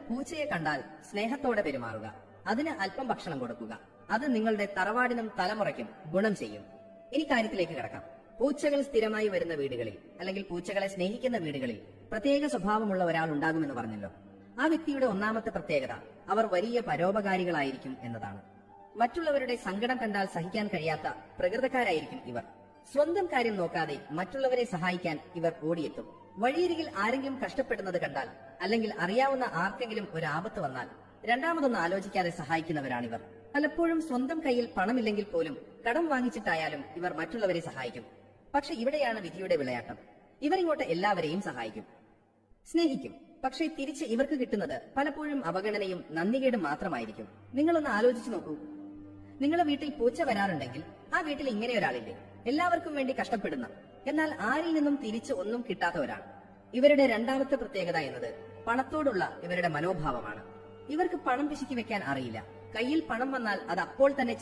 പൂച്ചയെ കണ്ടാൽ സ്നേഹത്തോടെ പെരുമാറുക. അതിന് അല്പം ഭക്ഷണം കൊടുക്കുക. അത് നിങ്ങളുടെ തറവാടിനും തലമുറയ്ക്കും ഗുണം ചെയ്യും. ഇനി കാര്യത്തിലേക്ക് കിടക്കാം. പൂച്ചകൾ സ്ഥിരമായി വരുന്ന വീടുകളിൽ അല്ലെങ്കിൽ പൂച്ചകളെ സ്നേഹിക്കുന്ന വീടുകളിൽ പ്രത്യേക സ്വഭാവമുള്ള ഒരാൾ ഉണ്ടാകുമെന്ന് പറഞ്ഞല്ലോ. ആ വ്യക്തിയുടെ ഒന്നാമത്തെ പ്രത്യേകത അവർ വലിയ പരോപകാരികളായിരിക്കും എന്നതാണ്. മറ്റുള്ളവരുടെ സങ്കടം കണ്ടാൽ സഹിക്കാൻ കഴിയാത്ത പ്രകൃതക്കാരായിരിക്കും ഇവർ. സ്വന്തം കാര്യം നോക്കാതെ മറ്റുള്ളവരെ സഹായിക്കാൻ ഇവർ ഓടിയെത്തും. വഴിയരികിൽ ആരെങ്കിലും കഷ്ടപ്പെടുന്നത് കണ്ടാൽ അല്ലെങ്കിൽ അറിയാവുന്ന ആർക്കെങ്കിലും ഒരു ആപത്ത് വന്നാൽ രണ്ടാമതൊന്ന് ആലോചിക്കാതെ സഹായിക്കുന്നവരാണിവർ. പലപ്പോഴും സ്വന്തം കയ്യിൽ പണമില്ലെങ്കിൽ പോലും കടം വാങ്ങിച്ചിട്ടായാലും ഇവർ മറ്റുള്ളവരെ സഹായിക്കും. പക്ഷെ ഇവിടെയാണ് വിധിയുടെ വിളയാട്ടം. ഇവരിങ്ങോട്ട് എല്ലാവരെയും സഹായിക്കും, സ്നേഹിക്കും. പക്ഷേ തിരിച്ച് ഇവർക്ക് കിട്ടുന്നത് പലപ്പോഴും അവഗണനയും നന്ദികേടും മാത്രമായിരിക്കും. നിങ്ങളൊന്ന് ആലോചിച്ചു നോക്കൂ. നിങ്ങളുടെ വീട്ടിൽ പൂച്ച വരാറുണ്ടെങ്കിൽ ആ വീട്ടിൽ ഇങ്ങനെ ഒരാളില്ലേ, എല്ലാവർക്കും വേണ്ടി കഷ്ടപ്പെടുന്ന, എന്നാൽ ആരിൽ നിന്നും തിരിച്ച് ഒന്നും കിട്ടാത്ത ഒരാൾ. ഇവരുടെ രണ്ടാമത്തെ പ്രത്യേകത എന്നത് പണത്തോടുള്ള ഇവരുടെ മനോഭാവമാണ്. ഇവർക്ക് പണം പിശുക്കി വെക്കാൻ അറിയില്ല. കയ്യിൽ പണം വന്നാൽ അത് അപ്പോൾ തന്നെ